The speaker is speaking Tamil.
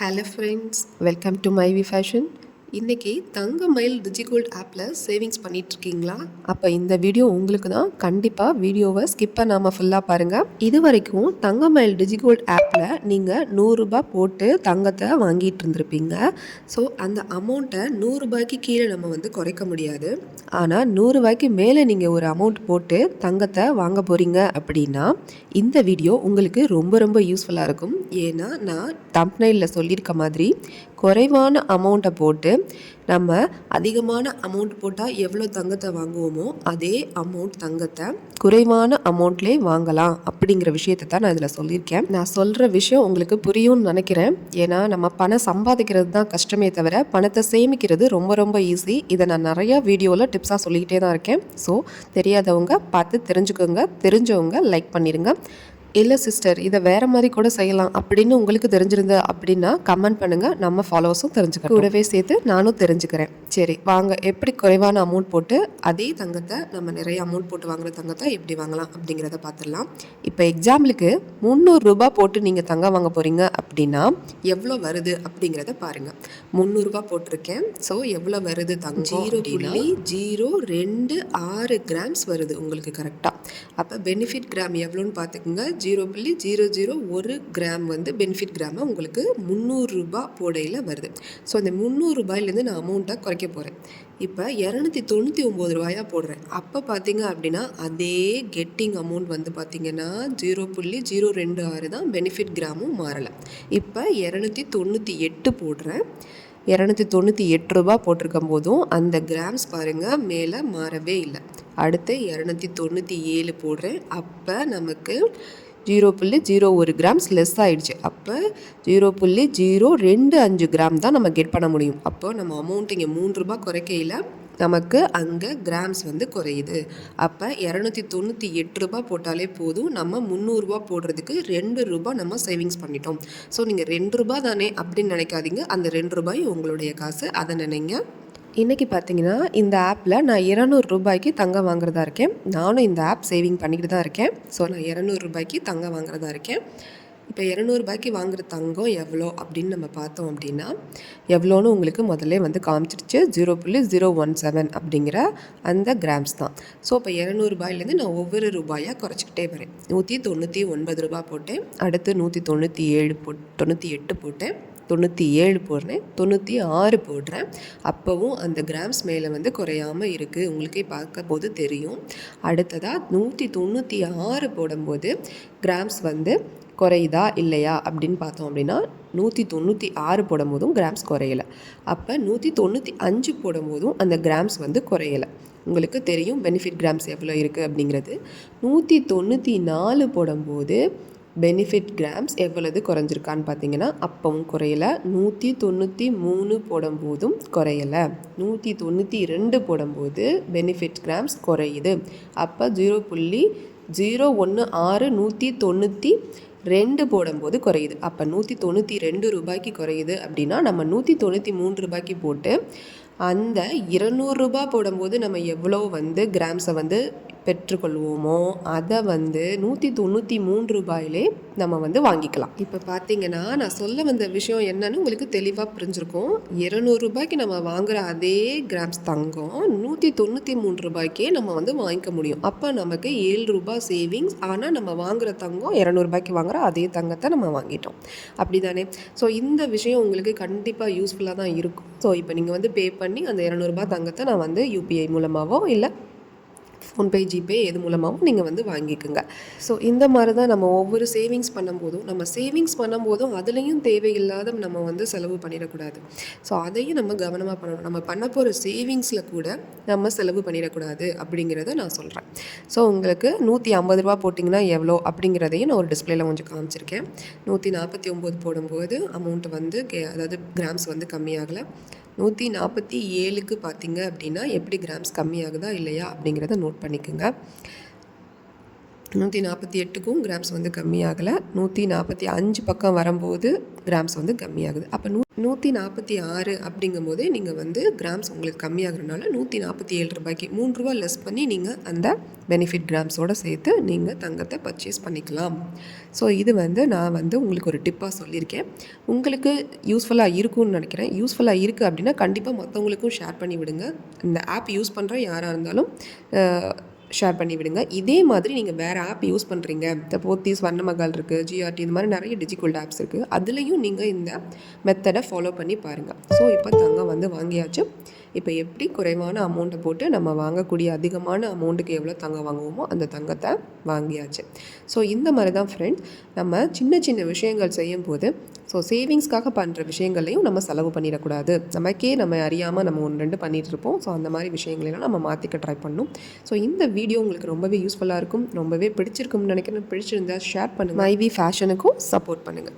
Hello friends, welcome to Myvi fashion. இன்றைக்கி தங்க மயில் டிஜிகோல்ட் ஆப்பில் சேவிங்ஸ் பண்ணிகிட்ருக்கீங்களா? அப்போ இந்த வீடியோ உங்களுக்கு தான். கண்டிப்பாக வீடியோவை ஸ்கிப் பண்ணாமல் ஃபுல்லாக பாருங்கள். இது வரைக்கும் தங்க மயில் டிஜிகோல்ட் ஆப்பில் நீங்கள் 100 ரூபாய் போட்டு தங்கத்தை வாங்கிட்டு இருந்திருப்பீங்க. ஸோ அந்த அமௌண்ட்டை 100 ரூபாய்க்கு கீழே நம்ம குறைக்க முடியாது. ஆனால் 100 ரூபாய்க்கு மேலே நீங்கள் ஒரு அமௌண்ட் போட்டு தங்கத்தை வாங்க போகிறீங்க அப்படின்னா இந்த வீடியோ உங்களுக்கு ரொம்ப ரொம்ப யூஸ்ஃபுல்லாக இருக்கும். ஏன்னா நான் தம்ப்நெயிலில் சொல்லியிருக்க மாதிரி குறைவான அமௌண்ட்டை போட்டு நம்ம அதிகமான அமௌண்ட் போட்டால் எவ்வளோ தங்கத்தை வாங்குவோமோ அதே அமௌண்ட் தங்கத்தை குறைவான அமௌண்ட்லேயே வாங்கலாம் அப்படிங்கிற விஷயத்தை தான் நான் இதில் சொல்லியிருக்கேன். நான் சொல்கிற விஷயம் உங்களுக்கு புரியும்னு நினைக்கிறேன். ஏன்னா நம்ம பணம் சம்பாதிக்கிறது தான் கஷ்டமே தவிர பணத்தை சேமிக்கிறது ரொம்ப ரொம்ப ஈஸி. இதை நான் நிறையா வீடியோவில் டிப்ஸாக சொல்லிக்கிட்டே தான் இருக்கேன். ஸோ தெரியாதவங்க பார்த்து தெரிஞ்சுக்கோங்க, தெரிஞ்சவங்க லைக் பண்ணிடுங்க. இல்லை சிஸ்டர், இதை வேறு மாதிரி கூட செய்யலாம் அப்படின்னு உங்களுக்கு தெரிஞ்சிருந்தது அப்படின்னா கமெண்ட் பண்ணுங்கள். நம்ம ஃபாலோவர்ஸும் தெரிஞ்சுக்கிறோம், கூடவே சேர்த்து நானும் தெரிஞ்சுக்கிறேன். சரி வாங்க, எப்படி குறைவான அமௌண்ட் போட்டு அதே தங்கத்தை நம்ம நிறைய அமௌண்ட் போட்டு வாங்குகிற தங்கத்தை எப்படி வாங்கலாம் அப்படிங்கிறத பார்த்துடலாம். இப்போ எக்ஸாம்பிளுக்கு 300 ரூபாய் போட்டு நீங்கள் தங்கம் வாங்க போகிறீங்க அப்படின்னா எவ்வளோ வருது அப்படிங்கிறத பாருங்கள். 300 ரூபாய் போட்டிருக்கேன். ஸோ எவ்வளோ வருது தங்கம்? 0.026 கிராம்ஸ் வருது உங்களுக்கு கரெக்டாக. அப்போ பெனிஃபிட் கிராம் எவ்வளோன்னு பார்த்துக்குங்க. 0.001 கிராம் பெனிஃபிட் கிராம உங்களுக்கு 300 ரூபாய் போடையில் வருது. ஸோ அந்த 300 ரூபாயிலேருந்து நான் அமௌண்ட்டை குறைக்க போகிறேன். இப்போ 299 ரூபாயாக போடுறேன். அப்போ பார்த்தீங்க அப்படின்னா அதே கெட்டிங் அமௌண்ட் பார்த்தீங்கன்னா 0.026 தான் பெனிஃபிட் கிராமும் மாறலை. இப்போ 298 போடுறேன். 298 ரூபா போட்டிருக்கும் போதும் அந்த கிராம்ஸ் பாருங்கள் மேலே மாறவே இல்லை. அடுத்து 297 போடுறேன். அப்போ நமக்கு 0.01 கிராம்ஸ் லெஸ் ஆகிடுச்சு. அப்போ 0.025 கிராம் தான் நம்ம கெட் பண்ண முடியும். அப்போ நம்ம அமௌண்ட் இங்கே 3 ரூபாய் குறைக்கையில் நமக்கு அங்கே கிராம்ஸ் குறையுது. அப்போ 298 ரூபாய் போட்டாலே போதும். நம்ம 300 ரூபா போடுறதுக்கு 2 ரூபாய் நம்ம சேவிங்ஸ் பண்ணிட்டோம். ஸோ நீங்கள் 2 ரூபாய் தானே அப்படின்னு நினைக்காதீங்க. அந்த 2 ரூபாய் உங்களுடைய காசு, அதை நினைங்க. இன்றைக்கி பார்த்தீங்கன்னா இந்த ஆப்பில் நான் 200 ரூபாய்க்கு தங்கம் வாங்குறதா இருக்கேன். நானும் இந்த ஆப் சேவிங் பண்ணிக்கிட்டு தான் இருக்கேன். ஸோ நான் 200 ரூபாய்க்கு தங்கம் வாங்குறதா இருக்கேன். இப்போ 200 ரூபாய்க்கு வாங்குகிற தங்கம் எவ்வளோ அப்படின்னு நம்ம பார்த்தோம் அப்படின்னா எவ்வளோன்னு உங்களுக்கு முதல்ல காமிச்சிருச்சு. 0.017 அப்படிங்கிற அந்த கிராம்ஸ் தான். ஸோ இப்போ 200 ரூபாயிலேருந்து நான் ஒவ்வொரு ரூபாயாக குறைச்சிக்கிட்டே வரேன். 199 ரூபாய் போட்டேன். அடுத்து 197 போட்டேன். 97 போடுறேன். 96 போடுறேன். அப்போவும் அந்த கிராம்ஸ் மேலே குறையாமல் இருக்குது. உங்களுக்கே பார்க்க போது தெரியும். அடுத்ததாக 196 போடும்போது கிராம்ஸ் குறையுதா இல்லையா அப்படின்னு பார்த்தோம் அப்படின்னா 196 போடும்போதும் கிராம்ஸ் குறையலை. அப்போ 195 போடும்போதும் அந்த கிராம்ஸ் குறையலை. உங்களுக்கு தெரியும் பெனிஃபிட் கிராம்ஸ் எவ்வளோ இருக்குது அப்படிங்கிறது. 194 போடும்போது பெனிஃபிட் கிராம்ஸ் எவ்வளவு குறைஞ்சிருக்கான்னு பார்த்தீங்கன்னா அப்பவும் குறையலை. 193 போடும்போதும் குறையலை. 192 போடும்போது பெனிஃபிட் கிராம்ஸ் குறையுது. அப்போ 0.016 192 போடும்போது குறையுது. அப்போ 192 ரூபாய்க்கு குறையுது அப்படின்னா நம்ம 193 ரூபாய்க்கு போட்டு அந்த 200 ரூபாய் போடும்போது நம்ம எவ்வளோ கிராம்ஸை பெற்றுக்கொள்வோமோ அதை 193 ரூபாயிலே நம்ம வாங்கிக்கலாம். இப்போ பார்த்தீங்கன்னா நான் சொல்ல வந்த விஷயம் என்னன்னு உங்களுக்கு தெளிவாக புரிஞ்சிருக்கும். 200 ரூபாய்க்கு நம்ம வாங்குகிற அதே கிராம்ஸ் தங்கம் 193 ரூபாய்க்கே நம்ம வாங்கிக்க முடியும். அப்போ நமக்கு 7 ரூபாய் சேவிங்ஸ். ஆனால் நம்ம வாங்குகிற தங்கம் 200 ரூபாய்க்கு வாங்குகிற அதே தங்கத்தை நம்ம வாங்கிட்டோம். அப்படி தானே? ஸோ இந்த விஷயம் உங்களுக்கு கண்டிப்பாக யூஸ்ஃபுல்லாக தான் இருக்கும். ஸோ இப்போ நீங்கள் பே பண்ணி அந்த 200 ரூபாய் தங்கத்தை நான் யூபிஐ மூலமாகவோ இல்லை ஃபோன்பே, ஜிபே எது மூலமாகவும் நீங்கள் வாங்கிக்கோங்க. ஸோ இந்த மாதிரி தான் நம்ம ஒவ்வொரு சேவிங்ஸ் பண்ணும்போதும் அதுலேயும் தேவையில்லாத நம்ம செலவு பண்ணிடக்கூடாது. ஸோ அதையும் நம்ம கவனமாக பண்ணணும். நம்ம பண்ண போகிற சேவிங்ஸில் கூட நம்ம செலவு பண்ணிடக்கூடாது அப்படிங்கிறத நான் சொல்கிறேன். ஸோ உங்களுக்கு 150 ரூபா போட்டிங்கன்னா எவ்வளோ அப்படிங்கிறதையும் நான் ஒரு டிஸ்பிளேயில் கொஞ்சம் காமிச்சிருக்கேன். 149 போடும்போது அமௌண்ட் அதாவது கிராம்ஸ் கம்மியாகலை. 147க்கு பார்த்தீங்க அப்படின்னா எப்படி கிராம்ஸ் கம்மியாகுதா இல்லையா அப்படிங்கிறத நோட் பண்ணிக்கோங்க. 148க்கும் கிராம்ஸ் வந்து கம்மியாகலை. 145 பக்கம் வரும்போது கிராம்ஸ் வந்து கம்மியாகுது. அப்போ 146 அப்படிங்கும்போதே நீங்கள் வந்து கிராம்ஸ் உங்களுக்கு கம்மியாகிறதுனால 147 ரூபாய்க்கு ₹3 லெஸ் பண்ணி நீங்கள் அந்த பெனிஃபிட் கிராம்ஸோடு சேர்த்து நீங்கள் தங்கத்தை பர்ச்சேஸ் பண்ணிக்கலாம். ஸோ இது வந்து நான் வந்து உங்களுக்கு ஒரு டிப்பாக சொல்லியிருக்கேன். உங்களுக்கு யூஸ்ஃபுல்லாக இருக்கும்னு நினைக்கிறேன். யூஸ்ஃபுல்லாக இருக்குது அப்படின்னா கண்டிப்பாக மற்றவங்களுக்கும் ஷேர் பண்ணி விடுங்க. இந்த ஆப் யூஸ் பண்ணுற யாராக இருந்தாலும் ஷேர் பண்ணி விடுங்க. இதே மாதிரி நீங்கள் வேறு ஆப் யூஸ் பண்ணுறீங்க, இந்த போத்தி, ஸ்வர்ணமகால் இருக்குது, ஜிஆர்டி, இந்த மாதிரி நிறைய டிஜிகோல்டு ஆப்ஸ் இருக்குது. அதுலேயும் நீங்கள் இந்த மெத்தடை ஃபாலோ பண்ணி பாருங்கள். ஸோ இப்போ தங்கம் வந்து வாங்கியாச்சு. இப்போ எப்படி குறைவான அமௌண்ட்டை போட்டு நம்ம வாங்கக்கூடிய அதிகமான அமௌண்ட்டுக்கு எவ்வளோ தங்கம் வாங்குவோமோ அந்த தங்கத்தை வாங்கியாச்சு. ஸோ இந்த மாதிரி தான் ஃப்ரெண்ட்ஸ், நம்ம சின்ன சின்ன விஷயங்கள் செய்யும் போது சேவிங்ஸ்க்காக பண்ணுற விஷயங்களையும் நம்ம செலவு பண்ணிடக்கூடாது. நமக்கே நம்ம அறியாமல் நம்ம 1-2 பண்ணிகிட்டு இருப்போம். ஸோ அந்த மாதிரி விஷயங்களெல்லாம் நம்ம மாற்றிக்க ட்ரை பண்ணணும். ஸோ இந்த வீடியோ உங்களுக்கு ரொம்பவே யூஸ்ஃபுல்லாக இருக்கும், ரொம்பவே பிடிச்சிருக்கும்னு நினைக்கிறேன். பிடிச்சிருந்தா ஷேர் பண்ணுங்கள். மைவி ஃபேஷனுக்கும் சப்போர்ட் பண்ணுங்கள்.